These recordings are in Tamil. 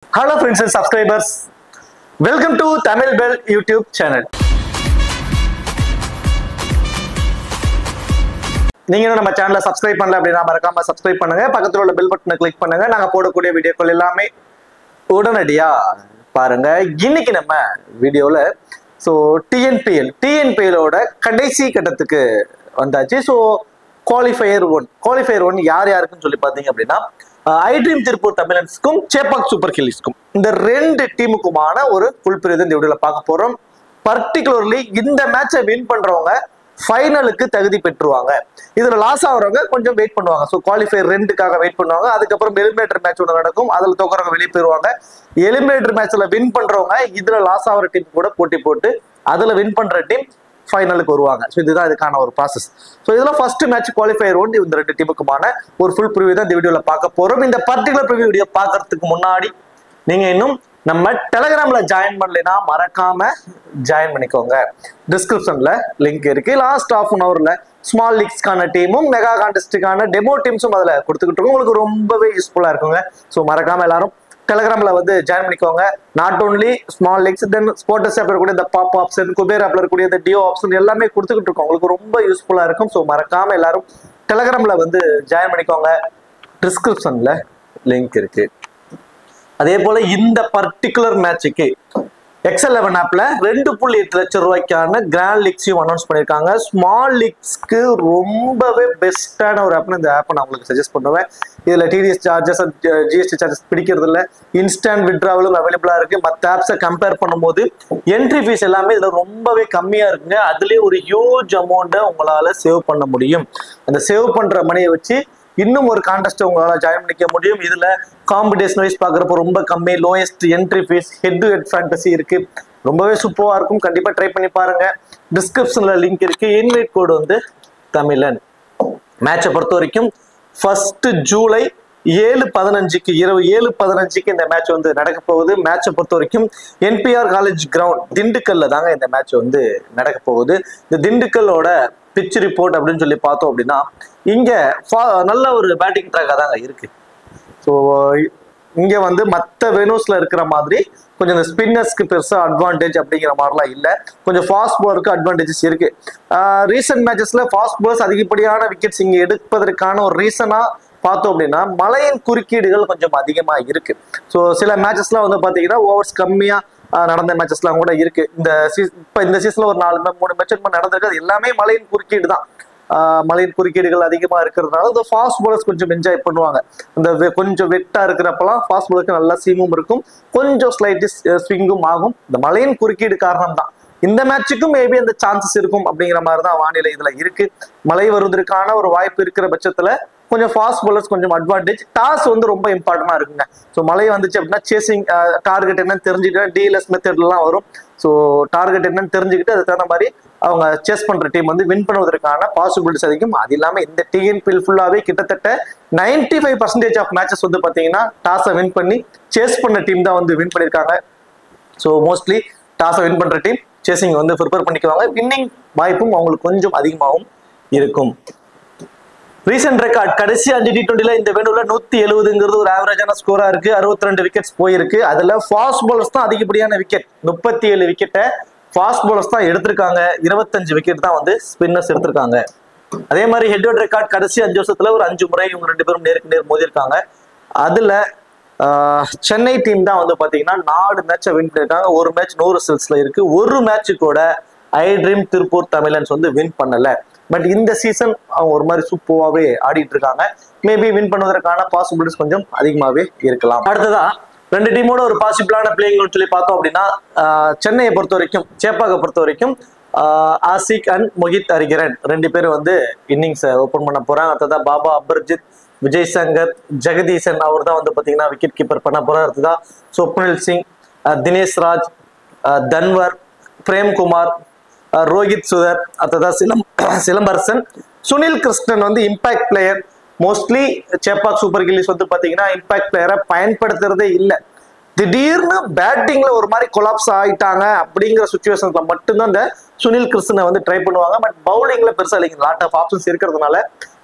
Hello friends and subscribers. Welcome to Tamil Bell YouTube channel. நீங்க நம்ம சேனலை சப்ஸ்கிரைப் பண்ணல அப்படின்னா மறக்காம சப்ஸ்கிரைப் பண்ணுங்க. பக்கத்துல உள்ள பெல் பட்டனை கிளிக் பண்ணுங்க. நாங்க போடக்கூடிய வீடியோக்கள் எல்லாமே உடனடியா பாருங்க. இன்னைக்கு நம்ம வீடியோல டிஎன்பிஎலோட கடைசி கட்டத்துக்கு வந்தாச்சு. ஸோ குவாலிஃபயர் ஒன் யார் யாருக்குன்னு சொல்லி பார்த்தீங்க அப்படின்னா ஐட்ரீம் திருப்பூர் தமிழன்ஸ்க்கும் சேப்பாக் சூப்பர் கில்லிஸ்க்கும் இந்த ரெண்டு டீமுக்குமான ஒரு ஃபுல் பிரிவு இந்த வீடியோல பார்க்க போறோம். பர்டிகுலர்லி இந்த மேட்சை வின் பண்றவங்க ஃபைனலுக்கு தகுதி பெற்றுவாங்க. இதுல லாஸ் ஆகிறவங்க கொஞ்சம் வெயிட் பண்ணுவாங்க. ஸோ குவாலிஃபயர் 2க்காக வெயிட் பண்ணுவாங்க. அதுக்கப்புறம் எலிமினேட்டர் மேட்ச் ஒன்று நடக்கும். அதுல தோக்குறவங்க வெளியே போயிருவாங்க. எலிமினேட்டர் மேட்ச்ல வின் பண்றவங்க இதுல லாஸ் ஆகிற டீம் கூட போட்டி போட்டு அதுல வின் பண்ற டீம் ஃபைனலுக்கு வருவாங்க. ஸோ இதுதான் இதுக்கான ஒரு ப்ராசஸ். ஸோ இதெல்லாம் ஃபர்ஸ்ட் மேட்ச் குவாலிஃபயர் ஒன் இந்த ரெண்டு டீமுக்குமான ஒரு ஃபுல் ப்ரிவியூ தான் இந்த வீடியோல பார்க்க போறோம். இந்த பர்டிகுலர் ப்ரிவியூ வீடியோ பார்க்கறதுக்கு முன்னாடி நீங்க இன்னும் நம்ம டெலிகிராம்ல ஜாயின் பண்ணலைன்னா மறக்காம ஜாயின் பண்ணிக்கோங்க. டிஸ்கிரிப்ஷன்ல லிங்க் இருக்கு. லாஸ்ட் ½ அன் ஹவர்ல ஸ்மால் லீக்ஸ்க்கான டீமும் மெகா கான்டெஸ்டுக்கான டெமோ டீம்ஸும் அதுல கொடுத்துக்கிட்டு இருக்கோம். உங்களுக்கு ரொம்பவே யூஸ்ஃபுல்லா இருக்குங்க. ஸோ மறக்காம எல்லாரும் டெலிகிராம்ல வந்து ஜாயின் பண்ணிக்கோங்க. Not only small leaks, then sports ஆப்ல இருக்கக்கூடிய இந்த பாப் ஆப்ஷன், குபேர் ஆப்ல இருக்கக்கூடிய இந்த டியோ ஆப்ஷன் எல்லாமே கொடுத்துக்கிட்டு இருக்கோம். உங்களுக்கு ரொம்ப யூஸ்ஃபுல்லா இருக்கும். ஸோ மறக்காம எல்லாரும் டெலிகிராம்ல வந்து ஜாயின் பண்ணிக்கோங்க. டிஸ்கிரிப்ஷன்ல லிங்க் இருக்கு. அதே போல இந்த பர்டிகுலர் மேட்சுக்கு XL11 ஆப்ல 2.8 லட்சம் ரூபாய்க்கான கிராண்ட் லீக்ஸையும் அனௌன்ஸ் பண்ணியிருக்காங்க. ஸ்மால் லீக்ஸ்க்கு ரொம்பவே பெஸ்டான ஒரு ஆப்னு இந்த ஆப்பை நான் உங்களுக்கு சஜஸ்ட் பண்ணுவேன். இதுல டிடிஎஸ் சார்ஜஸ் ஜிஎஸ்டி சார்ஜஸ் பிடிக்கிறது இல்லை. இன்ஸ்டன்ட் வித்ட்ராவலும் அவைலபிளா இருக்கு. மற்ற ஆப்ஸை கம்பேர் பண்ணும்போது என்ட்ரி ஃபீஸ் எல்லாமே இதுல ரொம்பவே கம்மியா இருக்குங்க. அதுலயே ஒரு ஹியூஜ் அமௌண்ட்டை உங்களால சேவ் பண்ண முடியும். அந்த சேவ் பண்ற மணியை வச்சு இன்னும் ஒரு கான்டெஸ்ட் உங்களால ஜாயின் பண்ணிக்க முடியும். இதுல காம்படிஷன் வைஸ் பாக்குறப்ப ரொம்ப கம்மி, lowest entry fees, head to head fantasy இருக்கு. ரொம்பவே சூப்பரா இருக்கும். கண்டிப்பா ட்ரை பண்ணி பாருங்க. டிஸ்கிரிப்ஷன்ல லிங்க் இருக்கு. இன்வைட் கோடு வந்து தமிழன். மேட்சை பொறுத்த வரைக்கும் 1 ஜூலை 7:15 இரவு 7:15 இந்த மேட்ச் வந்து நடக்க போகுது. மேட்சை பொறுத்த வரைக்கும் என்பிஆர் காலேஜ் கிரவுண்ட் திண்டுக்கல்ல தாங்க இந்த மேட்ச் வந்து நடக்க போகுது. இந்த திண்டுக்கல்லோட பிச் ரிப்போர்ட் அப்படின்னு சொல்லி பார்த்தோம் அப்படின்னா இங்க நல்ல ஒரு பேட்டிங் ட்ராக்கா தாங்க இருக்கு. ஸோ இங்க வந்து மற்ற வெனூஸ்ல இருக்கிற மாதிரி கொஞ்சம் இந்த ஸ்பின்னர்ஸ்க்கு பெருசா அட்வான்டேஜ் அப்படிங்கிற மாதிரிலாம் இல்லை. கொஞ்சம் ஃபாஸ்ட் பாலருக்கு அட்வான்டேஜஸ் இருக்கு. ரீசெண்ட் மேட்சஸ்ல ஃபாஸ்ட் பாலர்ஸ் அதிகப்படியான விக்கெட்ஸ் இங்க எடுப்பதற்கான ஒரு ரீசனா பார்த்தோம் அப்படின்னா மழையின் குறுக்கீடுகள் கொஞ்சம் அதிகமா இருக்கு. ஸோ சில மேட்சஸ்லாம் வந்து பாத்தீங்கன்னா ஓவர்ஸ் கம்மியா நடந்த மேட்சஸ்லாம் கூட இருக்கு. இந்த சீசன்ல ஒரு 4-3 மேட்ச் நடந்திருக்கு. அது எல்லாமே மழையின் குறுக்கீடு தான். மழையின் குறுக்கீடுகள் அதிகமா இருக்கிறதுனால இந்த ஃபாஸ்ட் பாலர்ஸ் கொஞ்சம் என்ஜாய் பண்ணுவாங்க. இந்த கொஞ்சம் வெட்டா இருக்கிறப்பெல்லாம் ஃபாஸ்ட் பாலருக்கு நல்லா சீமும் இருக்கும், கொஞ்சம் ஸ்லைட் ஸ்விங்கும் ஆகும். இந்த மழையின் குறுக்கீடு காரணம் தான். இந்த மேட்சுக்கும் மேபி அந்த சான்சஸ் இருக்கும் அப்படிங்கிற மாதிரி தான் வானிலை இதுல இருக்கு. மழை வருவதற்கான ஒரு வாய்ப்பு இருக்கிற பட்சத்துல கொஞ்சம் ஃபாஸ்ட் பாலர்ஸ் கொஞ்சம் அட்வான்டேஜ். டாஸ் வந்து ரொம்ப இம்பார்ட்டன்டா இருக்குங்க. ஸோ மழை வந்துச்சு அப்படின்னா சேசிங் டார்கெட் என்னன்னு தெரிஞ்சுக்கிட்டு டிஎல்எஸ் மெத்தட்லாம் வரும். ஸோ டார்கெட் என்னன்னு தெரிஞ்சுக்கிட்டு அதுக்கு தகுந்த மாதிரி அவங்க சேஸ் பண்ற டீம் வந்து வின் பண்ணுவதற்கான பாசிபிலிட்டிஸ் அதிகம். அது இல்லாம இந்த டிஎன்பிஎல் ஃபுல்லாவே கிட்டத்தட்ட 95% ஆஃப் மேட்சஸ் வந்து பாத்தீங்கன்னா டாஸை வின் பண்ணி சேஸ் பண்ண டீம் தான் வந்து வின் பண்ணியிருக்காங்க. ஸோ மோஸ்ட்லி டாஸை வின் பண்ற டீம் சேசிங் வந்து ப்ரிப்பேர் பண்ணிக்குவாங்க. வின்னிங் வாய்ப்பும் அவங்களுக்கு கொஞ்சம் அதிகமாகவும் இருக்கும். ரீசெண்ட் ரெக்கார்ட் கடைசி 5 T20ல இந்த வேணுல 170ங்கிறது ஒரு ஆவரேஜான ஸ்கோரா இருக்கு. 62 விக்கெட்ஸ் போயிருக்கு. அதுல ஃபாஸ்ட் பாலர்ஸ் தான் அதிகப்படியான விக்கெட். 37 விக்கெட்டை ஃபாஸ்ட் பாலர்ஸ் தான் எடுத்திருக்காங்க. 25 விக்கெட் தான் வந்து ஸ்பின்னர்ஸ் எடுத்திருக்காங்க. அதே மாதிரி ஹெட் டு ஹெட் ரெக்கார்ட் கடைசி 5 வருஷத்துல ஒரு 5 முறை இவங்க 2 பேரும் நேருக்கு நேர் மோதிருக்காங்க. அதுல சென்னை டீம் தான் வந்து பாத்தீங்கன்னா 4 மேட்சை வின் பண்ணிருக்காங்க. ஒரு மேட்ச் 100 ரன்ஸ்ல இருக்கு. ஒரு மேட்ச் கூட ஐட்ரீம் திருப்பூர் தமிழன்ஸ் வந்து வின் பண்ணல. பட் இந்த சீசன் அவங்க ஒரு மாதிரி சூப்பராகவே ஆடிட்டு இருக்காங்க. மேபி வின் பண்ணுவதற்கான பாசிபிலிட்டிஸ் கொஞ்சம் அதிகமாகவே இருக்கலாம். அடுத்ததா 2 டீமோட ஒரு பாசிபிளான பிளேயிங் சொல்லி பார்த்தோம் அப்படின்னா சென்னையை பொறுத்த வரைக்கும் சேப்பாக்கை பொறுத்த வரைக்கும் ஆசிக் அண்ட் மொஹித் ஹரிகரன் 2 பேரும் வந்து இன்னிங்ஸை ஓப்பன் பண்ண போறாங்க. அடுத்ததா பாபா அபர்ஜித், விஜய் சங்கர், ஜெகதீசன் அவர் தான் வந்து பாத்தீங்கன்னா விக்கெட் கீப்பர் பண்ண போறாரு. அடுத்ததா சுப்னில் சிங், தினேஷ் ராஜ், தன்வர், பிரேம்குமார், ரோஹித் சுதர், அடுத்ததா சிலம்பரசன், சுனில் கிருஷ்ணன் வந்து impact player. Mostly Chepauk super gillies வந்து பாத்தீங்கன்னா இம்பாக்ட் பிளேயரை பயன்படுத்துறதே இல்லை. திடீர்னு பேட்டிங்ல ஒரு மாதிரி கொலாப்ஸ் ஆயிட்டாங்க அப்படிங்கிற சுச்சுவேஷன்ல மட்டும்தான் இந்த சுனில் கிருஷ்ணனை வந்து ட்ரை பண்ணுவாங்க. பட் பவுலிங்ல பெருசா இல்லைங்க, லாட் ஆஃப் ஆப்ஷன்ஸ் இருக்கிறதுனால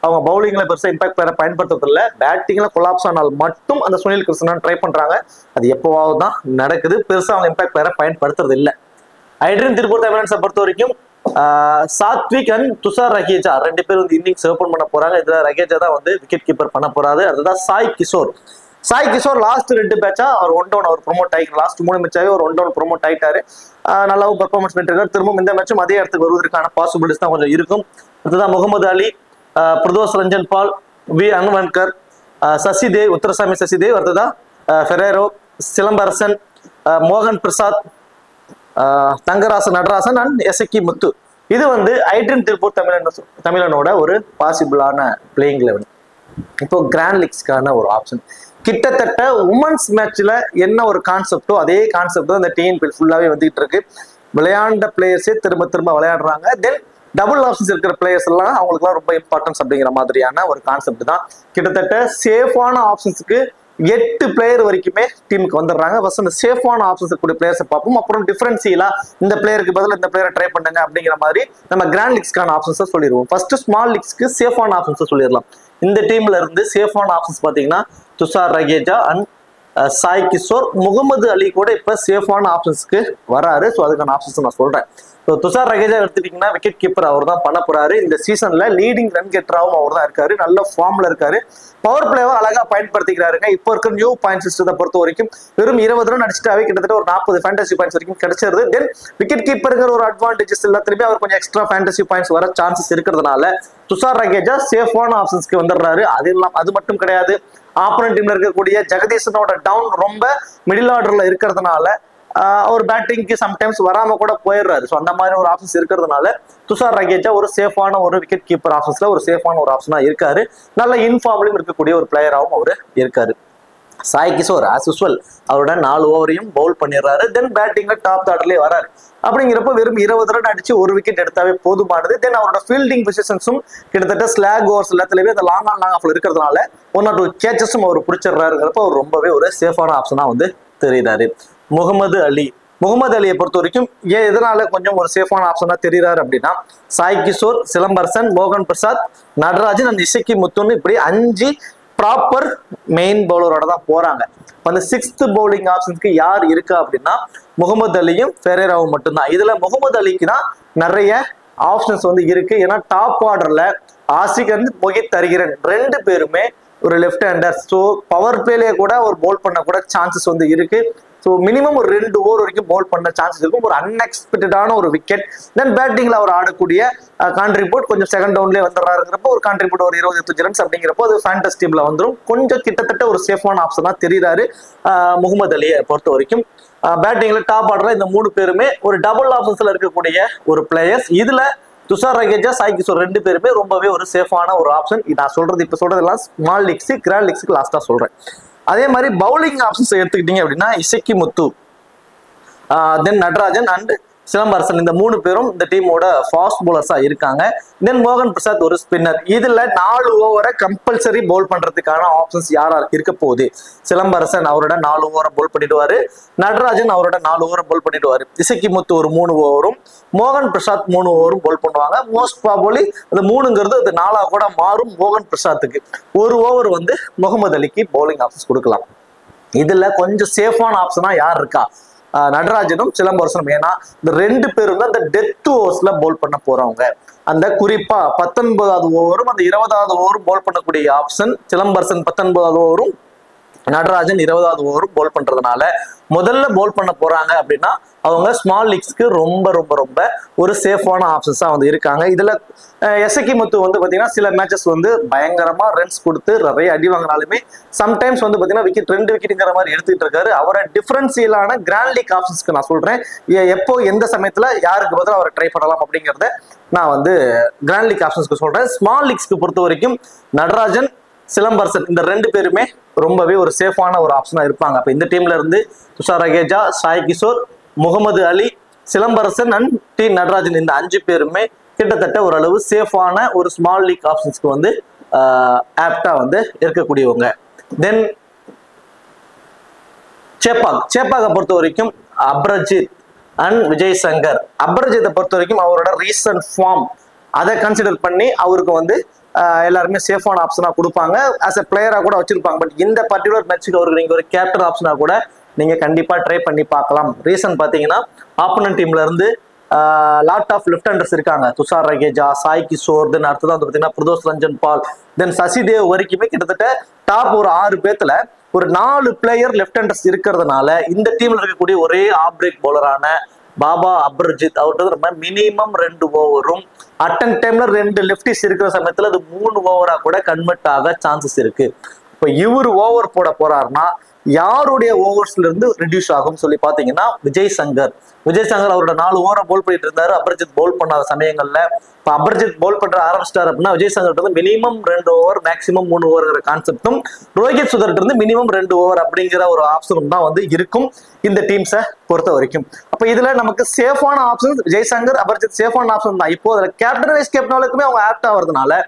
அவங்க பவுலிங்ல பெருசா இம்பாக்ட் வேற பயன்படுத்துறது இல்லை. பேட்டிங்ல கொலாப்ஸ் ஆனால் மட்டும் அந்த சுனில் கிருஷ்ணன் ட்ரை பண்றாங்க. அது எப்போவாவது தான் நடக்குது, பெருசா அவங்க இம்பாக்ட் வேற பயன்படுத்துறது இல்லை. ஐட்ரீம் திருப்பூர் தமிழன்ஸை பொறுத்த வரைக்கும் சாத்விக் அண்ட் துஷார் ரகேஜா 2 பேர் வந்து இன்னிங்ஸ் ஓபன் பண்ண போறாங்க. இதுல ரகேஜா தான் வந்து விக்கெட் கீப்பர் பண்ண போறாரு. அதுதான் சாய் கிஷோர் லாஸ்ட் 2 பேட்சா அவர் 1 டவுன் அவர் ப்ரொமோட் ஆகிட்டு, லாஸ்ட் 3 மேட்சாவே ஒரு 1 டவுன் ப்ரொமோட் ஆயிட்டாரு. நல்லாவும் பெர்ஃபார்மன்ஸ் பண்ணிருக்காரு. திரும்பவும் இந்த மேட்சும் அதே இடத்துக்கு வருவதற்கான பாசிபிலிட்டிஸ் தான் கொஞ்சம் இருக்கும். அதுதான் முகமது அலி, பிரதோஷ் ரஞ்சன் பால், வி அன்வன்கர், சசிதேவ், உத்தரசாமி சசிதேவ், அடுத்ததான் ஃபெரேரோ, சிலம்பரசன், மோகன் பிரசாத், தங்கராசன், நடராசன் அண்ட் எஸ்கி முத்து. இது வந்து ஐட்ரீம் திருப்பூர் தமிழனோட ஒரு பாசிபிளான பிளேயிங் லெவல். இப்போ கிராண்ட் லீக்ஸ்க்கான ஒரு ஆப்ஷன் கிட்டத்தட்ட உமன்ஸ் மேட்ச்ல என்ன ஒரு கான்செப்டோ அதே கான்செப்ட் தான் இந்த டிஎன்பிஎல் ஃபுல்லாவே வந்துகிட்டு இருக்கு. விளையாண்ட பிளேயர்ஸே திரும்ப திரும்ப விளையாடுறாங்க. தென் டபுள் ஆப்ஷன்ஸ் இருக்கிற பிளேயர்ஸ் எல்லாம் அவங்களுக்குலாம் ரொம்ப இம்பார்ட்டன்ஸ் அப்படிங்கிற மாதிரியான ஒரு கான்செப்ட் தான். கிட்டத்தட்ட சேஃபான ஆப்ஷன்ஸுக்கு 8 பிளேயர் வரைக்குமே டீமுக்கு வந்துடுறாங்க. ஃபர்ஸ்ட் அந்த சேஃபான ஆப்ஷன்ஸ் கூடிய பிளேயர்ஸை பார்ப்போம். அப்புறம் டிஃபரன்சியலா இந்த பிளேயருக்கு பதில் இந்த பிளேயரை ட்ரை பண்ணுங்க அப்படிங்கிற மாதிரி நம்ம கிராண்ட் லீக்ஸ்க்கான ஆப்ஷன்ஸை சொல்லிடுவோம். ஃபர்ஸ்ட் ஸ்மால் லீக்ஸ்க்கு சேஃபான ஆப்ஷன்ஸை சொல்லிடலாம். இந்த டீம்ல இருந்து சேஃபான ஆப்ஷன்ஸ் பாத்தீங்கன்னா துஷார் ரகேஜா அண்ட் சாய் கிஷோர், முகமது அலி கூட இப்ப சேஃபான ஆப்ஷன்ஸ்க்கு வராரு. ஸோ அதுக்கான ஆப்ஷன்ஸ் நான் சொல்றேன். ஸோ துஷார் ரகேஜா எடுத்துட்டீங்கன்னா விக்கெட் கீப்பர் அவர் தான் பண்ண போறாரு. இந்த சீசன்ல லீடிங் ரன் கெட்டராகவும் அவர் தான் இருக்காரு. நல்ல ஃபார்ம்ல இருக்காரு. பவர் பிளேவை அழகா பயன்படுத்திக்கிறாருங்க. இப்போ இருக்கிற நியூ பாயிண்ட் சிஸ்டத்தை பொறுத்த வரைக்கும் வெறும் 20 ரன் அடிச்சுட்டாவே கிட்டத்தட்ட ஒரு 40 ஃபேண்டசி பாயிண்ட்ஸ் வரைக்கும் கிடைச்சிருது. தென் விக்கெட் கீப்பருங்கிற ஒரு அட்வான்டேஜஸ் எல்லாத்துலயுமே அவர் கொஞ்சம் எக்ஸ்ட்ரா ஃபேண்டசி பாயிண்ட்ஸ் வர சான்சஸ் இருக்கிறதுனால துஷார் ரகேஜா சேஃபான ஆப்ஷன்ஸ்க்கு வந்துடுறாரு. அது மட்டும் கிடையாது, ஆப்போனன்ட் டீம்ல இருக்கக்கூடிய ஜெகதீசனோட டவுன் ரொம்ப மிடில் ஆர்டர்ல இருக்கிறதுனால அவர் பேட்டிங்க்கு சம்டைம்ஸ் வராம கூட போயிடுறாரு. ஸோ அந்த மாதிரி ஒரு ஆப்ஷன்ஸ் இருக்கிறதுனால துஷார் ரகேஜா ஒரு சேஃபான ஒரு விக்கெட் கீப்பர் ஆப்ஷன்ஸ்ல ஒரு சேஃபான ஒரு ஆப்ஷனா இருக்காரு. நல்ல இன்ஃபார்ம்லயும் இருக்கக்கூடிய ஒரு பிளேயராகவும் அவர் இருக்காரு. சாய் கிஷோர் ஆஸ் யூஸ்வல் அவரோட 4 ஓவரையும் பவுல் பண்ணிடுறாரு. தென் பேட்டிங்ல டாப் ஆர்டர்லயே வராரு. அப்படிங்கிறப்ப வெறும் 20 ரன் அடிச்சு ஒரு விக்கெட் எடுத்தாவே போதுமானது. தென் அவரோட ஃபீல்டிங் பொசிஷன்ஸும் கிட்டத்தட்ட ஸ்லாக் ஓவர்ஸ் எல்லாத்துலயுமே அந்த லாங் ஆஃப்ல இருக்கிறதுனால 1 or 2 கேச்சஸும் அவர் பிடிச்சிடுறாருங்கிறப்ப அவர் ரொம்பவே ஒரு சேஃபான ஆப்ஷனா வந்து தெரியுறாரு. முகமது அலியை பொறுத்த வரைக்கும் எதனால கொஞ்சம் ஒரு சேஃபான ஆப்ஷனா தெரியுறாரு அப்படின்னா, சாய் கிஷோர், சிலம்பரசன், மோகன் பிரசாத், நடராஜன் அண்ட் எஸ்கி முத்துன்னு இப்படி 5 ப்ராப்பர் மெயின் பவுலரோட தான் போறாங்க. அந்த 6th பவுலிங் ஆப்ஷனுக்கு யார் இருக்கா அப்படின்னா முகமது அலியும் ஃபெரேராவும் மட்டும்தான். இதுல முகமது அலிக்கு தான் நிறைய ஆப்ஷன்ஸ் வந்து இருக்கு. ஏன்னா டாப் ஆர்டர்ல ஆசிக் அண்ட் மொஹித் தரிகிறன் 2 பேருமே ஒரு லெஃப்ட் ஹேண்டர். ஸோ பவர் பிளேலேயே கூட ஒரு பவுல் பண்ண கூட சான்சஸ் வந்து இருக்கு. ஸோ மினிமம் ஒரு 2 ஓவர் வரைக்கும் பவுல் பண்ண சான்சஸ் இருக்கும். ஒரு அன்எக்ஸ்பெக்டடான ஒரு விக்கெட். தென் பேட்டிங்ல அவர் ஆடக்கூடிய கான்ட்ரிபியூட் கொஞ்சம் செகண்ட் டவுன்லேயே வந்துடுறாருங்கிறப்போ ஒரு கான்ட்ரிபியூட் ஒரு 25 ரன்ஸ் அப்படிங்கிறப்போ அது ஃபேண்டஸ் டீம்ல வந்துடும். கொஞ்சம் கிட்டத்தட்ட ஒரு சேஃபான ஆப்ஷனா தெரியுறாரு முகமது அலியை பொறுத்த வரைக்கும். பேட்டிங்ல டாப் ஆர்டர்ல இந்த 3 பேருமே ஒரு டபுள் ஆப்ஷன்ஸ்ல இருக்கக்கூடிய ஒரு பிளேயர்ஸ். இதுல துஷார் ரகேஜா, சாய் கிஷோர் 2 பேருமே ரொம்பவே ஒரு சேஃபான ஒரு ஆப்ஷன். நான் சொல்றது இப்ப சொல்றதெல்லாம் ஸ்மால் லீக்ஸ், கிராண்ட் லீக்ஸ்க்கு லாஸ்டா சொல்றேன். அதே மாதிரி பவுலிங் ஆப்ஷன்ஸ் எடுத்துக்கிட்டீங்க அப்படின்னா எஸ்கி முத்து, தென் நடராஜன் அண்ட் சிலம்பரசன் இந்த 3 பேரும் இந்த டீமோட ஃபாஸ்ட் பவுலர்ஸா இருக்காங்க. தென் மோகன் பிரசாத் ஒரு ஸ்பின்னர். இதுல 4 ஓவரை கம்பல்சரி பவுல் பண்றதுக்கான ஆப்ஷன்ஸ் யாரா இருக்க போகுது? சிலம்பரசன் அவரோட 4 ஓவரை பவுல் பண்ணிடுவாரு. நடராஜன் அவரோட 4 ஓவரை பவுல் பண்ணிடுவாரு. எஸ்கி முத்து ஒரு 3 ஓவரும், மோகன் பிரசாத் 3 ஓவரும் பவுல் பண்ணுவாங்க. மோஸ்ட் ப்ராபபிலி அந்த 3ங்கிறது அது 4ஆ கூட மாறும். மோகன் பிரசாத்துக்கு 1 ஓவர் வந்து முகமது அலிக்கு பவுலிங் ஆப்ஷன்ஸ் கொடுக்கலாம். இதுல கொஞ்சம் சேஃபான ஆப்ஷனா யார் இருக்கா? நடராஜனும் சிலம்பரசனும். ஏன்னா இந்த 2 பேரும் தான் இந்த டெத் ஓவர்ஸ்ல பவுல் பண்ண போறவங்க. அந்த குறிப்பா 19வது ஓவரும் அந்த 20வது ஓவரும் பவுல் பண்ணக்கூடிய ஆப்ஷன் சிலம்பரசன் 19வது ஓவரும், நடராஜன் 20வது ஓவரும் பவுல் பண்றதுனால முதல்ல பவுல் பண்ண போறாங்க அப்படின்னா அவங்க ஸ்மால் லீக்ஸ்க்கு ரொம்ப ரொம்ப ரொம்ப ஒரு சேஃபான ஆப்ஷன்ஸா வந்து இருக்காங்க. இதுல எஸ்கி முத்து வந்து பாத்தீங்கன்னா சில மேட்சஸ் வந்து பயங்கரமா ரன்ஸ் கொடுத்து நிறைய அடி வாங்கினாலுமே சம்டைம்ஸ் வந்து பாத்தீங்கன்னா விக்கெட் 2 விக்கெட்டுங்கிற மாதிரி எடுத்துட்டு இருக்காரு. அவரை டிஃபரன்சியலான கிராண்ட் லீக் ஆப்ஷன்ஸ்க்கு நான் சொல்றேன். எப்போ எந்த சமயத்துல யாருக்கு பதிலாக அவரை ட்ரை பண்ணலாம் அப்படிங்கிறத நான் வந்து கிராண்ட் லீக் ஆப்ஷன்ஸ்க்கு சொல்றேன். ஸ்மால் லீக்ஸ்க்கு பொறுத்த வரைக்கும் நடராஜன், சிலம்பரசன் இந்த 2 பேருமே ரொம்பவே ஒரு சேஃபான ஒரு ஆப்ஷனா இருப்பாங்க. அப்ப இந்த டீம்ல இருந்து துஷார் ரகேஜா, சாய் கிஷோர், முகமது அலி, சிலம்பரசன் அண்ட் நடராஜன் இந்த 5 பேருமே கிட்டத்தட்ட ஓரளவு சேஃபான ஒரு ஸ்மால் லீக் ஆப்ஷன்ஸ்க்கு வந்து ஆப்டா வந்து இருக்கக்கூடியவங்க. தென் சேப்பாக பொறுத்த வரைக்கும் அபர்ஜித் அண்ட் விஜய் சங்கர். அபர்ஜித்தை பொறுத்த வரைக்கும் அவரோட ரீசன்ட் ஃபார்ம் அதை கன்சிடர் பண்ணி அவருக்கு வந்து எல்லாருமே சேஃபான ஆப்ஷனா கொடுப்பாங்க, ஆஸ் எ பிளேயரா கூட வச்சிருப்பாங்க. பட் இந்த பர்டிகுலர் மேட்சுக்கு அவருக்கு நீங்க ஒரு கேப்டன் ஆப்ஷனா கூட நீங்க கண்டிப்பா ட்ரை பண்ணி பார்க்கலாம். ரீசன் பாத்தீங்கன்னா ஆப்போனன்ட் டீம்ல இருந்து லாட் ஆஃப் லெஃப்ட் ஹேண்டர்ஸ் இருக்காங்க. துஷார் ரகேஜா, சாய் கிஷோர், தென் அடுத்தது வந்து பாத்தீங்கன்னா பிரதோஷ் ரஞ்சன் பால், தென் சசிதேவ் வரைக்குமே கிட்டத்தட்ட டாப் ஒரு 6 பேத்துல ஒரு 4 பிளேயர் லெஃப்ட் ஹேண்டர்ஸ் இருக்கிறதுனால இந்த டீம்ல இருக்கக்கூடிய ஒரே ஆஃப் பிரேக் பவுலரான பாபா அபர்ஜித் அவர்கிட்ட நம்ம மினிமம் 2 ஓவரும் அட்டன் டைம்ல 2 லெப்டிஸ் இருக்கிற சமயத்துல அது 3 ஓவரா கூட கன்வெர்ட் ஆக சான்சஸ் இருக்கு. இப்போ இவர் ஓவர் போட போறாருன்னா யாருடைய ஓவர்ஸ்ல இருந்து ரிடியூஸ் ஆகும் சொல்லி பாத்தீங்கன்னா விஜய் சங்கர் அவரோட 4 ஓவரை போல் பண்ணிட்டு இருந்தாரு அபர்ஜித் பவுல் பண்ணாத சமயங்கள்ல. இப்ப அபர்ஜித் பவுல் பண்ற ஆரம்பிச்சிட்டாரு அப்படின்னா விஜய் சங்கர் வந்து மினிமம் 2 ஓவர் மேக்சிமம் 3 ஓவர்ங்கிற கான்செப்டும், ரோஹித் சுதர்கிட்ட இருந்து மினிமம் 2 ஓவர் அப்படிங்கிற ஒரு ஆப்ஷனும் தான் வந்து இருக்கும் இந்த டீம்ஸை பொறுத்த வரைக்கும். அப்ப இதுல நமக்கு சேஃபான ஆப்ஷன் விஜய் சங்கர், அபர்ஜித் சேஃபான ஆப்ஷன் தான். இப்போ அதுல கேப்டன் வைஸ் கேப்டனுக்குமே அவங்க ஆப்ட் ஆகிறதுனால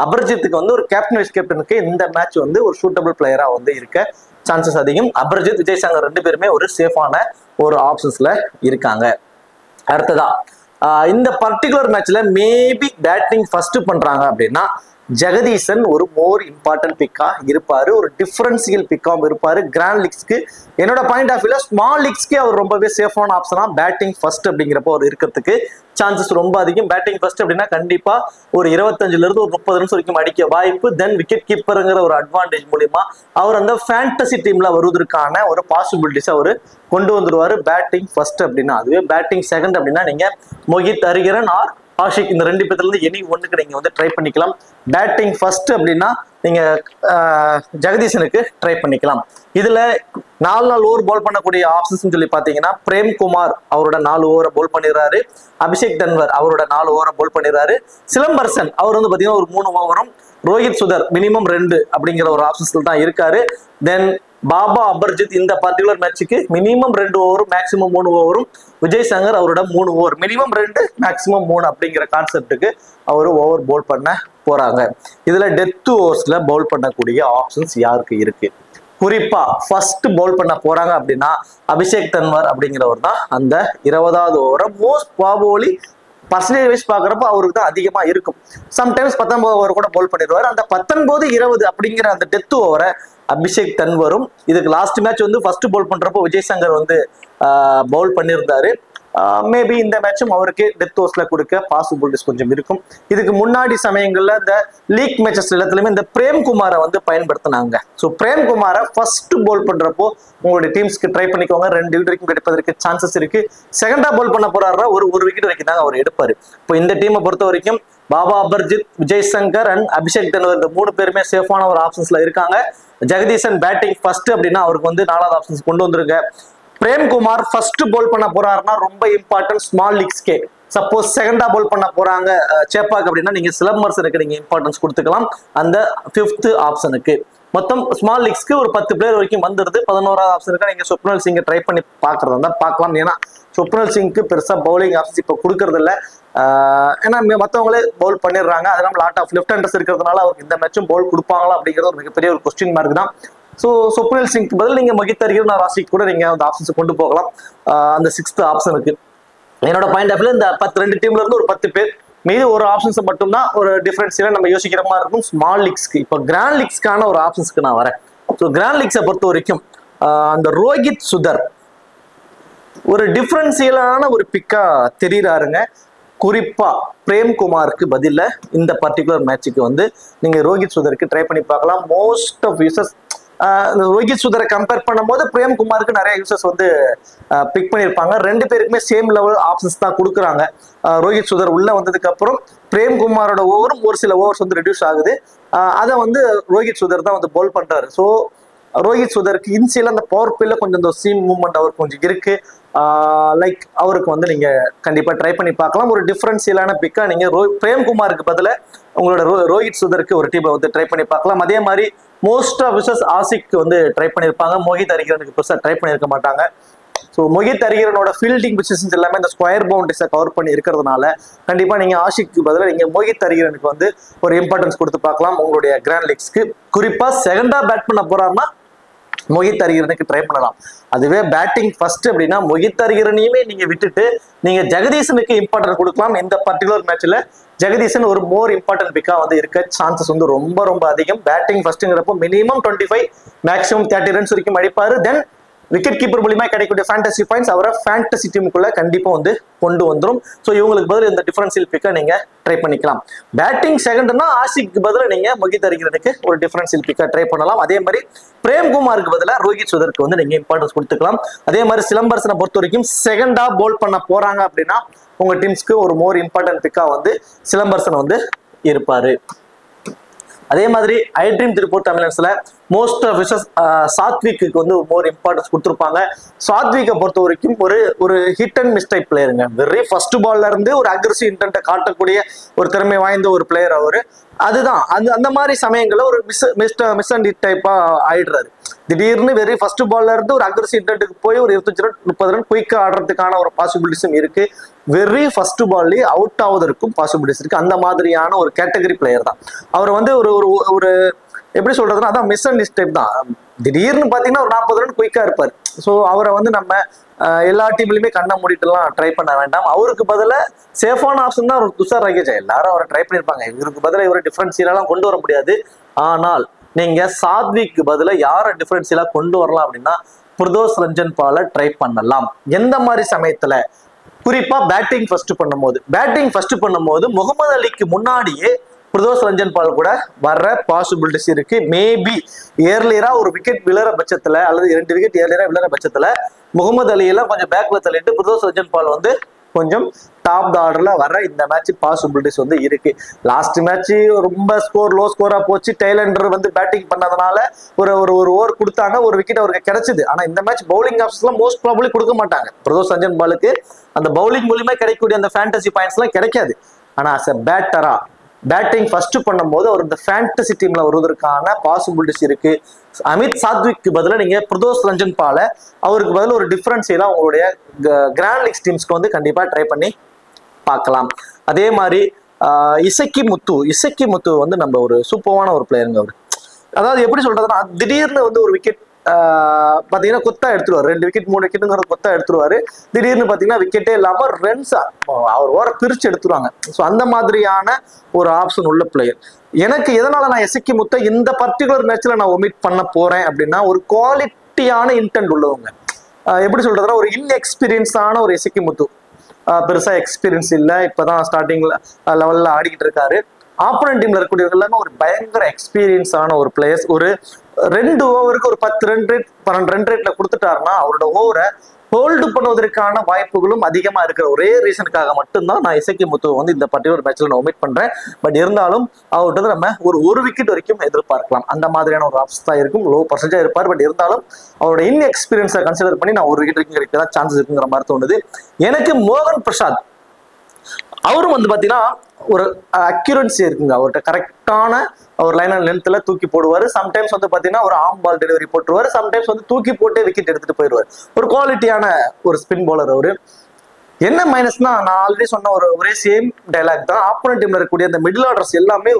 அபர்ஜித்துக்கு வந்து ஒரு கேப்டன் வைஸ் கேப்டனுக்கு இந்த மேட்ச் வந்து ஒரு சூட்டபிள் பிளேயரா வந்து இருக்க சான்சஸ் அதிகம். அபர்ஜித், விஜய் சங்கர் 2 பேருமே ஒரு சேஃபான ஒரு ஆப்ஷன்ஸ்ல இருக்காங்க. அடுத்ததா இந்த பர்டிகுலர் மேட்ச்ல மேபி பேட்டிங் ஃபர்ஸ்ட் பண்றாங்க அப்படின்னா ஜெகதீசன் ஒரு மோர் இம்பார்ட்டன்ட் பிக்கா இருப்பாரு, ஒரு டிஃபரன்சியல் பிக்காவும் இருப்பாரு. கிராண்ட் லீக்ஸ்க்கு என்னோட பாயிண்ட் ஆஃப் வியூல ஸ்மால் லீக்ஸ்க்கு அவர் ரொம்பவே சேஃபான ஆப்ஷனா பேட்டிங் ஃபர்ஸ்ட் அப்படிங்கிறப்போ அவர் இருக்கிறதுக்கு சான்சஸ் ரொம்ப அதிகம். பேட்டிங் ஃபர்ஸ்ட் அப்படின்னா கண்டிப்பா ஒரு 25ல இருந்து ஒரு 30 நிமிஷம் வரைக்கும் அடிக்க வாய்ப்பு. தென் விக்கெட் கீப்பருங்கிற ஒரு அட்வான்டேஜ் மூலியமா அவர் அந்த ஃபேண்டசி டீம்ல வருவதற்கான ஒரு பாசிபிலிட்டிஸ் அவர் கொண்டு வந்துருவாரு பேட்டிங் ஃபர்ஸ்ட் அப்படின்னா. அதுவே பேட்டிங் செகண்ட் அப்படின்னா நீங்க மொஹித் ஹரிஹரன் ஆர் ஆஷிக் இந்த 2 பேர்ல இருந்து எனி ஒன்னுக்கு நீங்க வந்து ட்ரை பண்ணிக்கலாம். பேட்டிங் ஃபர்ஸ்ட் அப்படின்னா நீங்க ஜெகதீசனுக்கு ட்ரை பண்ணிக்கலாம். இதுல 4 ஓவர் போல் பண்ணக்கூடிய ஆப்ஷன்ஸ் சொல்லி பாத்தீங்கன்னா பிரேம்குமார் அவரோட 4 ஓவரை போல் பண்ணிடுறாரு, அபிஷேக் தன்வர் அவரோட 4 ஓவரை போல் பண்ணிடுறாரு, சிலம்பரசன் அவர் வந்து பாத்தீங்கன்னா ஒரு 3 ஓவரும், ரோஹித் சுதர் மினிமம் 2 அப்படிங்கிற ஒரு ஆப்ஷன்ஸ்ல தான் இருக்காரு. தென் பாபா அபர்ஜித் இந்த பர்டிகுலர் மேட்சுக்கு மினிமம் 2 ஓவரும் மேக்சிமம் 3 ஓவரும், விஜய் சங்கர் அவரோட 3 ஓவர் மினிமம் 2 மேக்சிமம் 3 அப்படிங்கிற கான்செப்டுக்கு அவர் ஓவர் போல் பண்ண போறாங்க. இதுல டெத் ஓவர்ஸ்ல பவுல் பண்ணக்கூடிய ஆப்ஷன்ஸ் யாருக்கு இருக்கு? குறிப்பா ஃபர்ஸ்ட் பவுல் பண்ண போறாங்க அப்படின்னா அபிஷேக் தன்வர் அப்படிங்கிறவர் தான் அந்த 20வது ஓவரை மோஸ்ட் ப்ராபபிலி பர்சன்டேஜ் வைஸ் பாக்குறப்ப அவருக்கு தான் அதிகமா இருக்கும். சம்டைம்ஸ் 19 ஓவர் கூட பவுல் பண்ணிடுவாரு. அந்த 19-20 அப்படிங்கிற அந்த டெத் ஓவரை அபிஷேக் தன்வரும், இதுக்கு லாஸ்ட் மேட்ச் வந்து ஃபர்ஸ்ட் பவுல் பண்றப்போ விஜய் சங்கர் வந்து பவுல் பண்ணியிருந்தாரு. மேபி இந்த மேட்சும் அவருக்கு டெத் ஓவர்ஸ்ல கொடுக்க பாசிபிலிட்டிஸ் கொஞ்சம் இருக்கும். இதுக்கு முன்னாடி சமயங்கள்ல இந்த லீக் மேட்சஸ் எல்லாத்துலயுமே இந்த பிரேம்குமாரை வந்து பயன்படுத்தினாங்க. ஸோ பிரேம்குமாரை ஃபர்ஸ்ட் பவுல் பண்றப்போ உங்களுடைய டீம்ஸ்க்கு ட்ரை பண்ணிக்கோங்க. 2 விக்கெட் வரைக்கும் எடுப்பதற்கு சான்சஸ் இருக்கு. செகண்டா பவுல் பண்ண போறாருன்னா ஒரு விக்கெட் வரைக்கும் தாங்க அவர் எடுப்பாரு. இப்போ இந்த டீமை பொறுத்த வரைக்கும் பாபா அபர்ஜித், விஜய் சங்கர் அண்ட் அபிஷேக் தன்வர் இந்த 3 பேருமே சேஃபான ஒரு ஆப்ஷன்ஸ்ல இருக்காங்க. ஜெகதீசன் பேட்டிங் ஃபர்ஸ்ட் அப்படின்னா அவருக்கு வந்து 4வது ஆப்ஷன்ஸ் கொண்டு வந்துருங்க. பிரேம்குமார் ஃபர்ஸ்ட் பவுல் பண்ண போறாருன்னா ரொம்ப இம்பார்ட்டன்ட் ஸ்மால் லீக்ஸ்கே. சப்போஸ் செகண்டா பவுல் பண்ண போறாங்க சேப்பாக் அப்படின்னா நீங்க சிலம்பரசனுக்கு நீங்க இம்பார்ட்டன்ஸ் கொடுத்துக்கலாம் அந்த 5th ஆப்ஷனுக்கு. மொத்தம் ஸ்மால் லீக்ஸ்க்கு ஒரு 10 பிளேயர் வரைக்கும் வந்துருது. 11வது ஆப்ஷனுக்கு நீங்க சுப்னல் சிங்கை ட்ரை பண்ணி பாக்குறதா இருந்தா பார்க்கலாம். ஏன்னா சுப்னல் சிங்க்கு பெருசா பவுலிங் ஆப்ஷன்ஸ் இப்ப கொடுக்கறது இல்லை. ஏன்னா மற்றவங்களே பவுல் பண்ணிடுறாங்க. அதனால லாட் ஆஃப் லெஃப்ட் ஹேண்டர்ஸ் இருக்கிறதுனால அவருக்கு இந்த மேட்சும் பவுல் கொடுப்பாங்களா அப்படிங்கிறது ஒரு மிகப்பெரிய ஒரு கொஸ்டின் மார்க் தான். ஸோ சுப்னல் சிங்க்கு பதில் நீங்க மொஹித் ஹரிஹரன் ராஷிக் கூட நீங்க அந்த ஆப்ஷன்ஸ் கொண்டு போகலாம் அந்த 6th ஆப்ஷனுக்கு. என்னோட பாயிண்ட் ஆஃப் வியூல இந்த 2 டீம்ல இருந்து ஒரு 10 பேர் மீது ஒரு ஆப்ஷன்ஸ் மட்டும்தான் ஒரு டிஃபரன்ஸில் நம்ம யோசிக்கிற மாதிரி இருக்கும் ஸ்மால் லீக்ஸ்க்கு. இப்போ கிராண்ட் லீக்ஸ்க்கான ஒரு ஆப்ஷன்ஸ்க்கு நான் வரேன். ஸோ கிராண்ட் லீக்ஸை பொறுத்த வரைக்கும் அந்த ரோஹித் சுதர் ஒரு டிஃபரன்சியலான ஒரு பிக்கா தெரியுறாருங்க. குறிப்பா பிரேம்குமாருக்கு பதில இந்த பர்டிகுலர் மேட்சுக்கு வந்து நீங்க ரோஹித் சுதருக்கு ட்ரை பண்ணி பார்க்கலாம். மோஸ்ட் ஆஃப் யூசர்ஸ் ரோஹித் சுதரை கம்பேர் பண்ணும்போது பிரேம்குமாருக்கு நிறைய யூசர்ஸ் வந்து பிக் பண்ணியிருப்பாங்க. 2 பேருக்குமே சேம் லெவல் ஆப்ஷன்ஸ் தான் கொடுக்குறாங்க. ரோஹித் சுதர் உள்ள வந்ததுக்கு அப்புறம் பிரேம்குமாரோட ஓவரும் ஒரு சில ஓவர்ஸ் வந்து ரெடியூஸ் ஆகுது. அதை வந்து ரோஹித் சுதர் தான் வந்து பவுல் பண்றாரு. ஸோ ரோஹித் சுதருக்கு இன்சியல் அந்த பவர் பில்ல கொஞ்சம் இந்த சீம் மூவ்மெண்ட் அவருக்கு கொஞ்சம் இருக்கு. லைக் அவருக்கு வந்து நீங்க கண்டிப்பா ட்ரை பண்ணி பார்க்கலாம். ஒரு டிஃபரன்சியலான பிக்கா நீங்க பிரேம்குமாருக்கு பதில உங்களோட ரோஹித் சுதருக்கு ஒரு டீமை வந்து ட்ரை பண்ணி பார்க்கலாம். அதே மாதிரி மோஸ்ட் ஆஃப் விசஸ் ஆசிக் வந்து ட்ரை பண்ணியிருப்பாங்க. மொஹித் ஹரிஹரனுக்கு பெருசா ட்ரை பண்ணியிருக்க மாட்டாங்க. ஸோ மொஹித் ஹரிஹரனோட ஃபீல்டிங் பொசிஷன்ஸ் எல்லாமே இந்த ஸ்கொயர் பவுண்டரிஸை கவர் பண்ணி இருக்கிறதுனால கண்டிப்பா நீங்க ஆஷிக்கு பதிலாக நீங்க மொஹித் ஹரிஹரனுக்கு வந்து ஒரு இம்பார்ட்டன்ஸ் கொடுத்து பார்க்கலாம் உங்களுடைய கிராண்ட் லீக்ஸ்க்கு. குறிப்பா செகண்டா பேட் பண்ண போறாருன்னா மொஹித் அரிகரனுக்கு ட்ரை பண்ணலாம். அதுவே பேட்டிங் ஃபர்ஸ்ட் அப்படின்னா மொஹித் அரிகரனையுமே நீங்க விட்டுட்டு நீங்க ஜெகதீசனுக்கு இம்பார்ட்டன்ட் கொடுக்கலாம். இந்த பர்டிகுலர் மேட்ச்ல ஜெகதீசன் ஒரு மோர் இம்பார்ட்டன்ட் பிக்கா வந்து இருக்க சான்சஸ் வந்து ரொம்ப ரொம்ப அதிகம். பேட்டிங் ஃபர்ஸ்ட்ங்கிறப்போ மினிமம் 25 மேக்ஸிமம் 30 ரன்ஸ் வரைக்கும் அடிப்பாரு. தென் விக்கெட் கீப்பர் மூலியமா கிடைக்கக்கூடிய ஃபேண்டசி பாயிண்ட்ஸ் அவரை ஃபேண்டசி டீமுக்குள்ள கண்டிப்பா வந்து கொண்டு வந்துடும். ஸோ இவங்களுக்கு பதில் இந்த டிஃபரன்ஷியல் பிக்கை நீங்க ட்ரை பண்ணிக்கலாம். பேட்டிங் செகண்ட்னா ஆஷிக்கு பதில் நீங்க மொஹித் அரிகரனுக்கு ஒரு டிஃபரன்ஷியல் பிக்கை ட்ரை பண்ணலாம். அதே மாதிரி பிரேம்குமாருக்கு பதிலாக ரோஹித் சுதருக்கு வந்து நீங்க இம்பார்ட்டன்ஸ் கொடுத்துக்கலாம். அதே மாதிரி சிலம்பரசனை பொறுத்த வரைக்கும் செகண்டா போல் பண்ண போறாங்க அப்படின்னா உங்க டீம்ஸ்க்கு ஒரு மோர் இம்பார்ட்டன்ட் பிக்கா வந்து சிலம்பரசன் வந்து இருப்பாரு. அதே மாதிரி ஐட்ரீம் திருப்பூர் தமிழன்ஸ்ல மோஸ்ட் ஆஃப் சாத்விக்கு வந்து மோர் இம்பார்ட்டன்ஸ் கொடுத்துருப்பாங்க. சாத்விக்கை பொறுத்த வரைக்கும் ஒரு ஹிட் அண்ட் மிஸ் டைப் பிளேயருங்க. வெரி ஃபர்ஸ்ட் பால்ல இருந்து ஒரு அக்ரெசிவ் இன்டென்ட்டை காட்டக்கூடிய ஒரு திறமை வாய்ந்த ஒரு பிளேயர் அவரு. அதுதான் அந்த மாதிரி சமயங்கள்ல ஒரு மிஸ் அண்ட் ஹிட் டைப்பா ஆயிடுறாரு. திடீர்னு வெரி ஃபர்ஸ்ட் பால்ல இருந்து ஒரு அக்ரெசிவ் இன்டென்ட்டுக்கு போய் ஒரு 25 ரன் 30 ரன் குயிக்கா ஆடுறதுக்கான ஒரு பாசிபிலிட்டிஸும் இருக்கு. வெரி ஃபர்ஸ்ட் பால்லேயே அவுட் ஆவதற்கும் பாசிபிலிட்டிஸ் இருக்கு. அந்த மாதிரியான ஒரு கேட்டகரி பிளேயர் தான் அவர். வந்து ஒரு எப்படி சொல்றதுன்னா அதான் மிஸ் அண்ட் மிஸ் டைப் தான். திடீர்னு பாத்தீங்கன்னா ஒரு 40 ரன் குயிக்கா இருப்பார். ஸோ அவரை வந்து நம்ம எல்லா டீம்லயுமே கண்ணை மூடிட்டுலாம் ட்ரை பண்ண வேண்டாம். அவருக்கு பதிலாக சேஃபான ஆப்ஷன் தான் துஷார் ரகேஜா. எல்லாரும் அவரை ட்ரை பண்ணியிருப்பாங்க. இவருக்கு பதிலாக இவரை டிஃபரன்ஷியலாம் கொண்டு வர முடியாது. ஆனால் நீங்க சாத்விக்கு பதிலாக யாரை டிஃபரன்ஷியலா கொண்டு வரலாம் அப்படின்னா பிரதோஷ் ரஞ்சன் பாலை ட்ரை பண்ணலாம். எந்த மாதிரி சமயத்துல? குறிப்பா பேட்டிங் ஃபர்ஸ்ட் பண்ணும்போது முகமது அலிக்கு முன்னாடியே பிரதோஷ் ரஞ்சன் பால் கூட வர்ற பாசிபிலிட்டிஸ் இருக்கு. மேபி ஏர்லியரா ஒரு விக்கெட் விழற பட்சத்துல அல்லது 2 விக்கெட் ஏர்லியரா விழற பட்சத்துல முகமது அலியெல்லாம் கொஞ்சம் பேக்ல தள்ளிட்டு பிரதோஷ் ரஞ்சன் பால் வந்து கொஞ்சம் டாப் ஆர்டர்ல வர இந்த மேட்ச் பாசிபிலிட்டிஸ் வந்து இருக்கு. லாஸ்ட் மேட்ச் ரொம்ப லோ ஸ்கோரா போச்சு. டெய்லண்டர் வந்து பேட்டிங் பண்ணதுனால ஒரு ஓவர் கொடுத்தாங்க, ஒரு விக்கெட் அவருக்கு கிடைச்சது. ஆனா இந்த மேட்ச் பவுலிங் ஆப்ஷன்ஸ்லாம் மோஸ்ட் ப்ராபபிலி கொடுக்க மாட்டாங்க. பிரதோஷ் ரஞ்சன் பாலுக்கு அந்த பவுலிங் மூலியமா கிடைக்கக்கூடிய அந்த ஃபேண்டசி பாயிண்ட்ஸ் எல்லாம் கிடைக்காது. ஆனா அஸ் எ பேட்டரா பேட்டிங் ஃபர்ஸ்ட் பண்ணும்போது அவர் இந்த ஃபேண்டசி டீம்ல வருவதற்கான பாசிபிலிட்டிஸ் இருக்கு. அமித் சாத்விக்கு பதிலாக நீங்க பிரதோஷ் ரஞ்சன் பாலை அவருக்கு பதில் ஒரு டிஃபரன்ஷியலா உங்களுடைய கிராண்ட் லீக்ஸ் டீம்ஸ்க்கு வந்து கண்டிப்பா ட்ரை பண்ணி பார்க்கலாம். அதே மாதிரி இசக்கி முத்து வந்து நம்ம ஒரு சூப்பரான ஒரு பிளேயருங்க அவர். அதாவது எப்படி சொல்றதுன்னா திடீர்னு வந்து ஒரு விக்கெட் பாத்தீங்கன்னா கொத்தா எடுத்துருவாரு. 2 விக்கெட் 3 விக்கெட்டுங்கிற கொத்தா எடுத்துருவாரு. திடீர்னு பாத்தீங்கன்னா விக்கெட்டே இல்லாம ரன்ஸா அவர் ஓர பிரிச்சு எடுத்துருவாங்க. ஸோ அந்த மாதிரியான ஒரு ஆப்ஷன் உள்ள பிளேயர். எனக்கு எதனால நான் இசக்கி முத்தை இந்த பர்டிகுலர் மேட்ச்ல நான் ஒமிட் பண்ண போறேன் அப்படின்னா ஒரு குவாலிட்டியான இன்டென்ட் உள்ளவங்க. எப்படி சொல்றதுன்னா ஒரு இன்எக்ஸ்பீரியன்ஸான ஒரு இசக்கி முத்து. பெருசா எக்ஸ்பீரியன்ஸ் இல்லை, இப்பதான் ஸ்டார்டிங் லெவல்ல ஆடிக்கிட்டு இருக்காரு. ஆப்போனன்ட் டீம்ல இருக்கக்கூடியவங்க எல்லாமே ஒரு பயங்கர எக்ஸ்பீரியன்ஸ் ஆன ஒரு பிளேயர்ஸ். ஒரு 2 ஓவருக்கு ஒரு 10 ரன் ரேட் 12 ரன் ரேட்ல கொடுத்துட்டாருன்னா அவரோட ஓவரை ஹோல்டு பண்ணுவதற்கான வாய்ப்புகளும் அதிகமா இருக்கிற ஒரே ரீசனுக்காக மட்டும்தான் நான் இசக்கி முத்து வந்து இந்த பர்டிகுலர் மேட்ச்ல நான் ஒமிட் பண்றேன். பட் இருந்தாலும் அவர்கிட்ட வந்து நம்ம ஒரு விக்கெட் வரைக்கும் எதிர்பார்க்கலாம். அந்த மாதிரியான ஒரு ஆப்ஷன் தான் இருக்கும். லோ பர்சன்டேஜா இருப்பார். பட் இருந்தாலும் அவரோட இன்எக்ஸ்பீரியன்ஸை கன்சிடர் பண்ணி நான் 1 விக்கெட் வரைக்கும் கிடைக்க சான்சஸ் இருக்குங்கிற மாதிரி தோணுது எனக்கு. மோகன் பிரசாத் அவரும் வந்து பாத்தீங்கன்னா ஒரு அக்யூரன்சி இருக்குங்க அவர்கிட்ட. கரெக்டான ஒரு லைன் அண்ட் லென்த்ல தூக்கி போடுவாரு. சம்டைம்ஸ் வந்து பாத்தீங்கன்னா ஒரு ஆம் பால் டெலிவரி போட்டுருவாரு. சம்டைம்ஸ் வந்து தூக்கி போட்டு விக்கெட் எடுத்துட்டு போயிடுவார். ஒரு குவாலிட்டியான ஒரு ஸ்பின் பவுலர் அவரு. என்ன மைனஸ்னா நான் ஆல்ரெடி சொன்ன ஒரே சேம் டைலாக் தான். ஆப்போனன்ட் டீம்ல இருக்கக்கூடிய அந்த மிடில் ஆர்டர்ஸ் எல்லாமே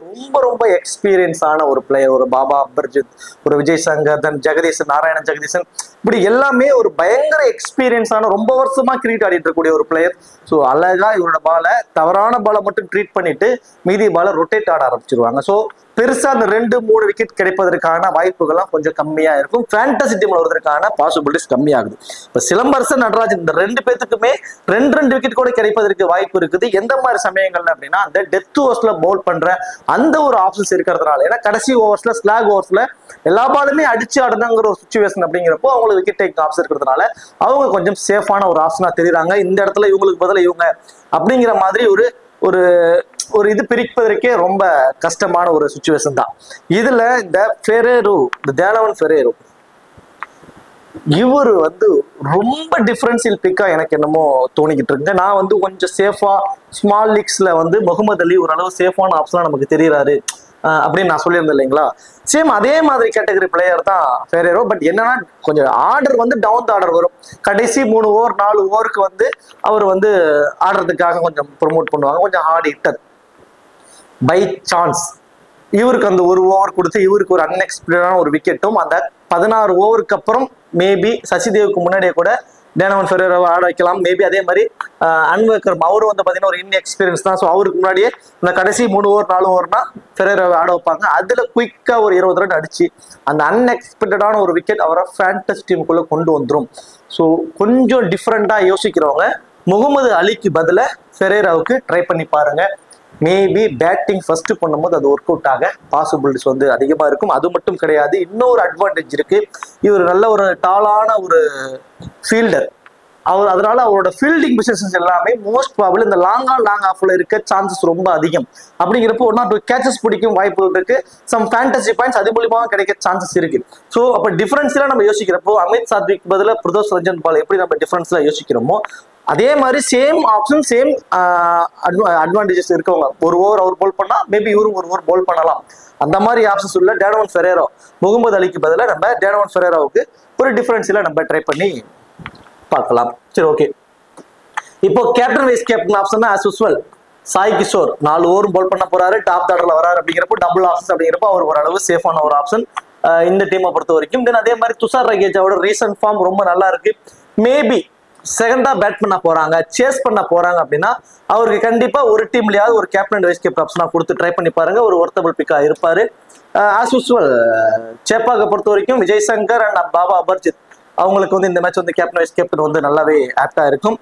ரொம்ப எக்ஸ்பீரியன்ஸ் ஆன ஒரு பிளேயர். ஒரு பாபா அபர்ஜித், ஒரு விஜய் சங்கர், தென் ஜெகதீசன், நாராயணன் ஜெகதீசன், இப்படி எல்லாமே ஒரு பயங்கர எக்ஸ்பீரியன்ஸ் ஆன ரொம்ப வருஷமா கிரிக்கெட் ஆடிட்டு இருக்கக்கூடிய ஒரு பிளேயர். ஸோ அழகா இவரோட பாலை தவறான பாலை மட்டும் ட்ரீட் பண்ணிட்டு மீதி பாலை ரொட்டேட் ஆட ஆரம்பிச்சிருவாங்க. ஸோ பெருசா அந்த 2-3 விக்கெட் கிடைப்பதற்கான வாய்ப்புகள்லாம் கொஞ்சம் கம்மியா இருக்கும். ஃபேண்டசி டீம்ல வருவதற்கான பாசிபிலிட்டிஸ் கம்மியாகுது. இப்ப சிலம்பரசன், நடராஜன் இந்த 2 பேத்துக்குமே 2 விக்கெட் கூட கிடைப்பதற்கு வாய்ப்பு இருக்குது. எந்த மாதிரி சமயங்கள்ல அப்படின்னா அந்த டெத் ஓவர்ஸ்ல பவுல் பண்ற அந்த ஒரு ஆப்ஷன்ஸ் இருக்கிறதுனால. ஏன்னா கடைசி ஓவர்ஸ்ல ஸ்லாக் ஓவர்ஸ்ல எல்லா பாலுமே அடிச்சு ஆடுங்கிற ஒரு சுச்சுவேஷன் அப்படிங்கிறப்போ அவங்களுக்கு விக்கெட் டேக் ஆப்ஷன் இருக்கிறதுனால அவங்க கொஞ்சம் சேஃபான ஒரு ஆப்ஷனா தெரியுறாங்க. இந்த இடத்துல இவங்களுக்கு பதிலாக இவங்க அப்படிங்கிற மாதிரி ஒரு இது பிரிப்பதற்கே ரொம்ப கஷ்டமான ஒரு சுச்சுவேஷன் தான். இதுல இந்த தேனவன் ஃபெரேரோ இவரு வந்து ரொம்ப டிஃபரன்ஷியல் பிக்கா எனக்கு என்னமோ தோணிக்கிட்டு இருக்கு. நான் வந்து கொஞ்சம் சேஃபா ஸ்மால் லீக்ஸ்ல வந்து முகமது அலி ஓரளவு சேஃபான ஆப்ஷனா நமக்கு தெரியுறாரு அப்படின்னு நான் சொல்லியிருந்தேன் இல்லைங்களா. சேம் அதே மாதிரி கேட்டகரி பிளேயர் தான் ஃபெரேரோ. பட் என்னன்னா கொஞ்சம் ஆர்டர் வந்து டவுன் த ஆர்டர் வரும். கடைசி 3 ஓவர் 4 ஓவருக்கு வந்து அவர் வந்து ஆடுறதுக்காக கொஞ்சம் ப்ரொமோட் பண்ணுவாங்க. கொஞ்சம் ஹார்ட் ஹிட்டர். பை சான்ஸ் இவருக்கு அந்த 1 ஓவர் கொடுத்து இவருக்கு ஒரு அன்எக்ஸ்பெக்டடான ஒரு விக்கெட்டும் அந்த 16 ஓவருக்கு அப்புறம் மேபி சசிதேவுக்கு முன்னாடியே கூட டேனவன் ஃபெரேராவை ஆட வைக்கலாம். மேபி அதே மாதிரி அன்வர்கர் அவரும் வந்து பார்த்தீங்கன்னா ஒரு எக்ஸ்பீரியன்ஸ் தான். ஸோ அவருக்கு முன்னாடியே இந்த கடைசி 3 ஓவர் 4 ஓவர்னா ஃபெரேராவை ஆட வைப்பாங்க. அதில் குயிக்காக ஒரு 20 ரன் அடிச்சு அந்த அன்எக்ஸ்பெக்டடான ஒரு விக்கெட் அவரை ஃபேண்டஸ் டீமுக்குள்ளே கொண்டு வந்துடும். ஸோ கொஞ்சம் டிஃப்ரெண்ட்டாக யோசிக்கிறவங்க முகமது அலிக்கு பதிலாக ஃபெரேராவுக்கு ட்ரை பண்ணி பாருங்க. மேபி பேட்டிங் ஃபர்ஸ்ட் பண்ணும்போது அது ஒர்க் அவுட் ஆக பாசிபிலிட்டிஸ் வந்து அதிகமாக இருக்கும். அது மட்டும் கிடையாது, இன்னொரு அட்வான்டேஜ் இருக்கு. இவர் நல்ல ஒரு டாலான ஒரு ஃபீல்டர். அதனால அவரோட ஃபீல்டிங் பொசிஷன்ஸ் எல்லாமே மோஸ்ட் ப்ராபபிள் இந்த லாங் ஆஃப்ல இருக்க சான்சஸ் ரொம்ப அதிகம். அப்படிங்கிறப்போ 1 or 2 கேச்சஸ் பிடிக்கும் வாய்ப்புகள் இருக்கு. சம் ஃபேண்டசி பாயிண்ட்ஸ் அது மூலியமாக கிடைக்க சான்சஸ் இருக்கு. ஸோ அப்போ டிஃபரன்ஸ்ல நம்ம யோசிக்கிறப்போ அமித் சாத்விக் பதிலாக பிரதோஷ் ரஞ்சன் பால் எப்படி நம்ம டிஃபரன்ஸ்ல யோசிக்கிறோமோ அதே மாதிரி சேம் ஆப்ஷன் சேம் அட்வான்டேஜஸ் இருக்கவங்க ஒரு ஓவர் அவர் போல் பண்ணா மேபி இவரும் ஒரு ஓவர் போல் பண்ணலாம். அந்த மாதிரி ஆப்ஷன்ஸ் உள்ள டேனவன் ஃபெரேரா முகமது அலிக்கு பதிலாக நம்ம டேனவன் ஃபெரேராவுக்கு ஒரு டிஃபரன்ஸ்ல நம்ம ட்ரை பண்ணி பார்க்கலாம். சரி, ஓகே. இப்போ captain vice captain option as usual Sai Kishore 4 ஓவரும் போல் பண்ண போறாரு, டாப் ஆர்டர்ல வராரு. அப்படிங்கிறப்போ டபுள் ஆப்ஷன் அப்படிங்கிறப்போ அவர் ஓரளவு சேஃபான ஒரு ஆப்ஷன் இந்த டீமை பொறுத்த வரைக்கும். தென் அதே மாதிரி துஷார் ரகேஜாவோட ரீசன்ட் ஃபார்ம் ரொம்ப நல்லா இருக்கு. மேபி செகண்டா பேட் பண்ண போறாங்க, சேஸ் பண்ண போறாங்க அப்படின்னா அவருக்கு கண்டிப்பா ஒரு டீம்லயாவது ஒரு கேப்டன் வைஸ் கேப்டன் ஆப்ஷனா கொடுத்து ட்ரை பண்ணி பாருங்க. ஒரு ஒர்த்தபிள் பிக்கா இருப்பாரு. ஆஸ் யூஸ்வல் சேப்பாக்கை பொறுத்த வரைக்கும் விஜய் சங்கர் அண்ட் பாபா அபர்ஜித் அவங்களுக்கு வந்து இந்த மேட்ச் வந்து கேப்டன் வைஸ் கேப்டன் வந்து நல்லாவே ஆப்டா இருக்கும்.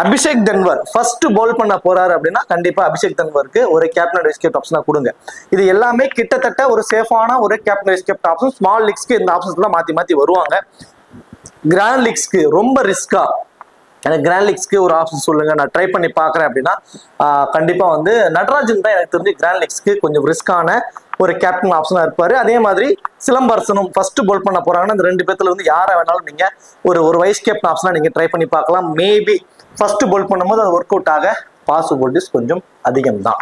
அபிஷேக் தன்வர் ஃபர்ஸ்ட் பவுல் பண்ண போறாரு அப்படின்னா கண்டிப்பா அபிஷேக் தன்வருக்கு ஒரு கேப்டன் வைஸ் கேப்டன் ஆப்ஷனா கொடுங்க. இது எல்லாமே கிட்டத்தட்ட ஒரு சேஃபான ஒரு captain vice captain option. Small லீக்ஸ்க்கு இந்த ஆப்ஷன்ஸ் எல்லாம் மாத்தி வருவாங்க. கிராண்ட் லீக்ஸ்க்கு ரொம்ப ரிஸ்கா எனக்கு கிராண்ட் லீக்ஸ்க்கு ஒரு ஆப்ஷன் சொல்லுங்க, நான் ட்ரை பண்ணி பார்க்குறேன் அப்படின்னா கண்டிப்பா வந்து நடராஜன் தான் எனக்கு தெரிஞ்சு கிராண்ட் லீக்ஸ்க்கு கொஞ்சம் ரிஸ்கான ஒரு கேப்டன் ஆப்ஷனா இருப்பாரு. அதே மாதிரி சிலம்பரசனும் ஃபர்ஸ்ட் பவுல் பண்ண போறாங்கன்னா இந்த 2 பேர்த்துல வந்து யாரை வேணாலும் நீங்க ஒரு வைஸ் கேப்டன் ஆப்ஷனா நீங்க ட்ரை பண்ணி பார்க்கலாம். மேபி ஃபர்ஸ்ட் பவுல் பண்ணும்போது அது ஒர்க் அவுட் ஆக பாசிபிலிட்டிஸ் கொஞ்சம் அதிகம் தான்.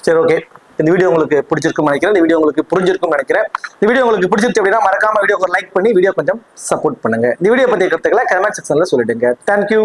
சரி, ஓகே. இந்த வீடியோ உங்களுக்கு பிடிச்சிருக்கும்னு நினைக்கிறேன். இந்த வீடியோ உங்களுக்கு புரிஞ்சிருக்கும்னு நினைக்கிறேன். இந்த வீடியோ உங்களுக்கு பிடிச்சிருக்கு அப்படின்னா மறக்காம வீடியோ லைக் பண்ணி வீடியோ கொஞ்சம் சப்போர்ட் பண்ணுங்க. இந்த வீடியோ பத்தி கருத்துக்களை கமெண்ட் செக்ஷன்ல சொல்லிடுங்க. தேங்க்யூ.